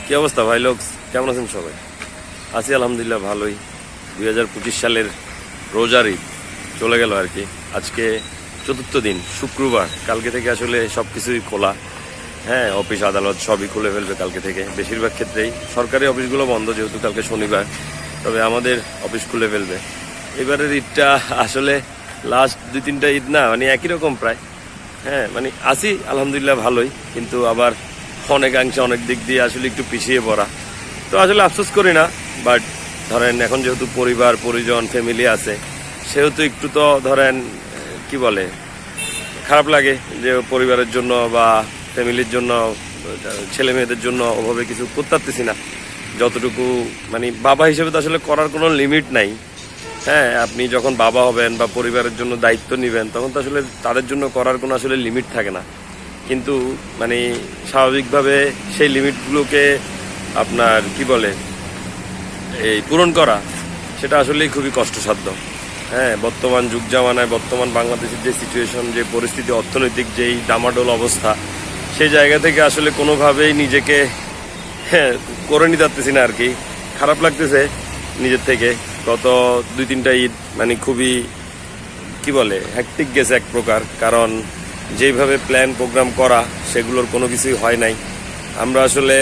কি অবস্থা ভাই লোক, কেমন আছেন সবাই? আছি আলহামদুলিল্লাহ ভালোই। 2025 সালের রোজার ঈদ চলে গেল আর কি। আজকে চতুর্থ দিন, শুক্রবার। কালকে থেকে আসলে সব কিছুই খোলা। হ্যাঁ, অফিস আদালত সবই খুলে ফেলবে কালকে থেকে। বেশিরভাগ ক্ষেত্রেই সরকারি অফিসগুলো বন্ধ, যেহেতু কালকে শনিবার। তবে আমাদের অফিস খুলে ফেলবে। এবারের ঈদটা আসলে লাস্ট 2-3টা ঈদ না, মানে একই রকম প্রায়। হ্যাঁ, মানে আছি আলহামদুলিল্লাহ ভালোই, কিন্তু আবার অনেকাংশে অনেক দিক দিয়ে আসলে একটু পিছিয়ে পড়া। তো আসলে আফসোস করি না, বাট ধরেন এখন যেহেতু পরিবার পরিজন ফ্যামিলি আছে, সেহেতু একটু তো ধরেন কি বলে খারাপ লাগে যে পরিবারের জন্য বা ফ্যামিলির জন্য, ছেলে মেয়েদের জন্য ওভাবে কিছু করতে পারতেছি না। যতটুকু মানে বাবা হিসেবে তো আসলে করার কোনো লিমিট নাই। হ্যাঁ, আপনি যখন বাবা হবেন বা পরিবারের জন্য দায়িত্ব নেবেন, তখন তো আসলে তাদের জন্য করার কোনো আসলে লিমিট থাকে না। কিন্তু মানে স্বাভাবিকভাবে সেই লিমিটগুলোকে আপনার কি বলে এই পূরণ করা, সেটা আসলেই খুবই কষ্টসাধ্য। হ্যাঁ, বর্তমান যুগ জামানায় বর্তমান বাংলাদেশের যে সিচুয়েশন, যে পরিস্থিতি, অর্থনৈতিক যেই ডামাডোল অবস্থা, সেই জায়গা থেকে আসলে কোনোভাবেই নিজেকে করে নিতে পারতেছি না আর কি। খারাপ লাগতেছে নিজের থেকে। গত 2-3টা ঈদ মানে খুবই কি বলে হ্যাকটিক গেছে এক প্রকার। কারণ যেইভাবে প্ল্যান প্রোগ্রাম করা, সেগুলোর কোনো কিছুই হয় নাই। আমরা আসলে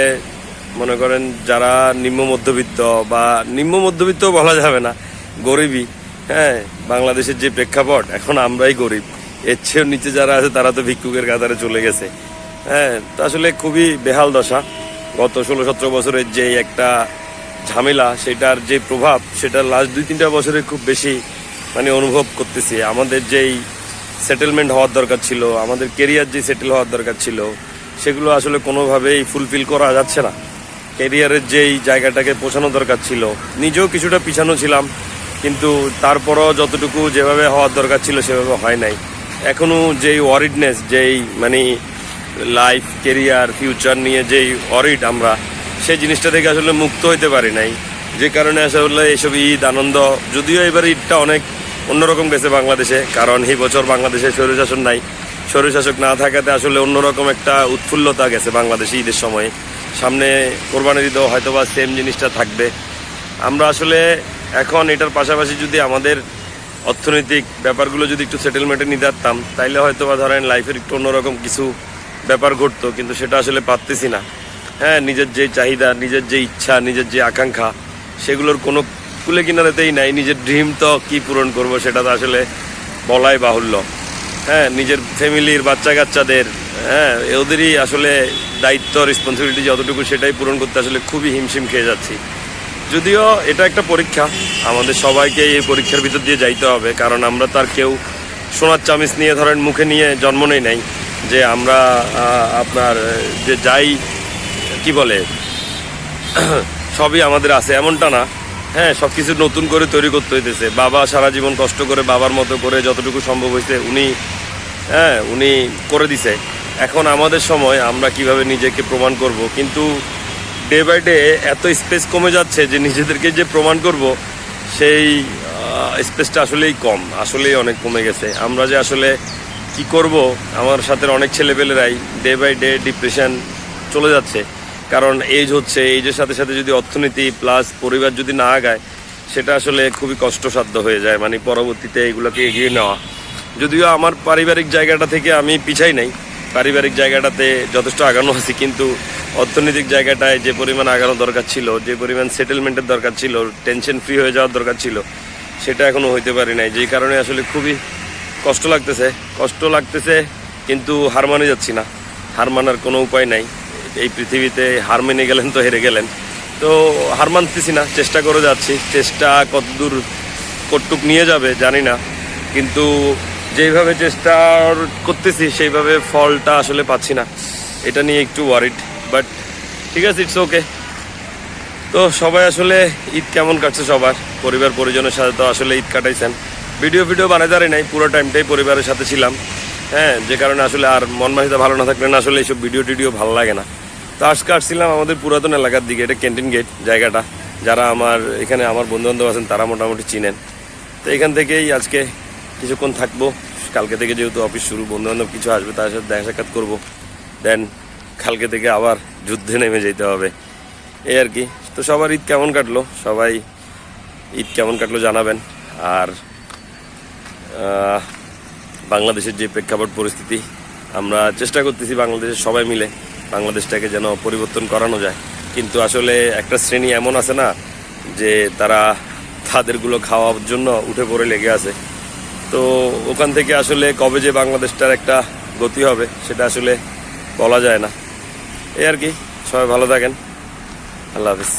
মনে করেন যারা নিম্ন মধ্যবিত্ত, বা নিম্ন মধ্যবিত্ত বলা যাবে না, গরিবই। হ্যাঁ, বাংলাদেশের যে প্রেক্ষাপট, এখন আমরাই গরিব। এর চেয়েও নিচে যারা আছে তারা তো ভিক্ষুকের কাতারে চলে গেছে। হ্যাঁ, তো আসলে খুবই বেহাল দশা। গত 16-17 বছরের যে একটা ঝামেলা, সেটার যে প্রভাব, সেটা লাস্ট 2-3টা বছরে খুব বেশি মানে অনুভব করতেছি। আমাদের যেই সেটেলমেন্ট হওয়ার দরকার ছিল, আমাদের কেরিয়ার যে সেটেল হওয়ার দরকার ছিল, সেগুলো আসলে কোনোভাবেই ফুলফিল করা যাচ্ছে না। ক্যারিয়ারের যেই জায়গাটাকে পৌঁছানো দরকার ছিল, নিজেও কিছুটা পিছানো ছিলাম, কিন্তু তারপরও যতটুকু যেভাবে হওয়ার দরকার ছিল সেভাবে হয় নাই। এখনও যেই ওয়ারিডনেস, যেই মানে লাইফ কেরিয়ার ফিউচার নিয়ে যেই ওয়ারিড আমরা, সেই জিনিসটা থেকে আসলে মুক্ত হইতে পারি নাই। যে কারণে আসলে এইসব ঈদ আনন্দ, যদিও এবার ঈদটা অনেক অন্যরকম গেছে বাংলাদেশে, কারণ এই বছর বাংলাদেশে স্বৈরশাসন নাই। স্বৈরশাসক না থাকাতে আসলে অন্যরকম একটা উৎফুল্লতা গেছে বাংলাদেশে ঈদের সময়। সামনে কোরবানির ঈদও হয়তো বা সেম জিনিসটা থাকবে। আমরা আসলে এখন এটার পাশাপাশি যদি আমাদের অর্থনৈতিক ব্যাপারগুলো যদি একটু সেটেলমেন্টে নিতে পারতাম, তাইলে হয়তো বা ধরেন লাইফের একটু অন্যরকম কিছু ব্যাপার ঘটতো, কিন্তু সেটা আসলে পারতেছি না। হ্যাঁ, নিজের যে চাহিদা, নিজের যে ইচ্ছা, নিজের যে আকাঙ্ক্ষা, সেগুলোর কোনো কুলে কিনারেতেই নাই। নিজের ড্রিম তো কী পূরণ করব, সেটা তো আসলে বলাই বাহুল্য। হ্যাঁ, নিজের ফ্যামিলির বাচ্চা কাচ্চাদের, হ্যাঁ, ওদেরই আসলে দায়িত্ব রেসপন্সিবিলিটি যতটুকু, সেটাই পূরণ করতে আসলে খুবই হিমশিম খেয়ে যাচ্ছি। যদিও এটা একটা পরীক্ষা, আমাদের সবাইকে এই পরীক্ষার ভিতর দিয়ে যাইতে হবে। কারণ আমরা তার কেউ সোনার চামিচ নিয়ে ধরেন মুখে নিয়ে জন্ম নেই নাই যে আমরা আপনার যে যাই কি বলে সবই আমাদের আছে, এমনটা না। হ্যাঁ, সব কিছু নতুন করে তৈরি করতে হইতেছে। বাবা সারা জীবন কষ্ট করে বাবার মতো করে যতটুকু সম্ভব হয়েছে উনি করে দিছে। এখন আমাদের সময় আমরা কিভাবে নিজেকে প্রমাণ করব। কিন্তু ডে বাই ডে এত স্পেস কমে যাচ্ছে যে নিজেদেরকে যে প্রমাণ করব, সেই স্পেসটা আসলেই কম, আসলেই অনেক কমে গেছে। আমরা যে আসলে কি করব, আমার সাথে অনেক ছেলেপেলেরাই ডে বাই ডে ডিপ্রেশন চলে যাচ্ছে। কারণ এজ হচ্ছে, এজের সাথে সাথে যদি অর্থনীতি প্লাস পরিবার যদি না আগায়, সেটা আসলে খুবই কষ্টসাধ্য হয়ে যায়, মানে পরবর্তীতে এগুলোকে এগিয়ে নেওয়া। যদিও আমার পারিবারিক জায়গাটা থেকে আমি পিছাই নাই, পারিবারিক জায়গাটাতে যথেষ্ট আগানো আছি, কিন্তু অর্থনৈতিক জায়গাটায় যে পরিমাণ আগানো দরকার ছিল, যে পরিমাণ সেটেলমেন্টের দরকার ছিল, টেনশন ফ্রি হয়ে যাওয়ার দরকার ছিল, সেটা এখনও হইতে পারি নাই। যেই কারণে আসলে খুবই কষ্ট লাগতেছে। কিন্তু হার মানে যাচ্ছি না, হার মানার কোনো উপায় নাই। এই পৃথিবীতে হার মেনে গেলেন তো হেরে গেলেন। তো হার মানতেছি না, চেষ্টা করে যাচ্ছি। চেষ্টা কতদূর কটুক নিয়ে যাবে জানি না, কিন্তু যেইভাবে চেষ্টা করতেছি সেইভাবে ফলটা আসলে পাচ্ছি না। এটা নিয়ে একটু ওয়ারিড, বাট ঠিক আছে, ইটস ওকে। তো সবাই আসলে ঈদ কেমন কাটছে সবার? পরিবার পরিজনের সাথে তো আসলে ঈদ কাটাইছেন। ভিডিও বানাতে পারি নাই, পুরো টাইমটাই পরিবারের সাথে ছিলাম। হ্যাঁ, যে কারণে আসলে আর মন মানসিকতা ভালো না থাকলে না আসলে এইসব ভিডিও ভালো লাগে না। তো আজকে আসছিলাম আমাদের পুরাতন এলাকার দিকে, এটা ক্যান্টিন গেট জায়গাটা। যারা আমার এখানে আমার বন্ধুবান্ধব আছেন তারা মোটামুটি চিনেন। তো এখান থেকেই আজকে কিছুক্ষণ থাকবো। কালকে থেকে যেহেতু অফিস শুরু, বন্ধুবান্ধব কিছু আসবে, তাদের সাথে দেখা সাক্ষাৎ করবো। দেন কালকে থেকে আবার যুদ্ধে নেমে যেতে হবে। এই আর কি। তো সবার ঈদ কেমন কাটলো, সবাই ঈদ কেমন কাটলো জানাবেন। আর বাংলাদেশের যে প্রেক্ষাপট পরিস্থিতি, আমরা চেষ্টা করতেছি বাংলাদেশের সবাই মিলে বাংলাদেশটাকে যেন পরিবর্তন করানো যায়, কিন্তু আসলে একটা শ্রেণী এমন আছে না যে তারা তাদেরগুলো খাওয়ার জন্য উঠে পড়ে লেগে আছে। তো ওখান থেকে আসলে কবে যে বাংলাদেশটার একটা গতি হবে সেটা আসলে বলা যায় না। এই আর কি, সবাই ভালো থাকেন, আল্লাহ হাফিজ।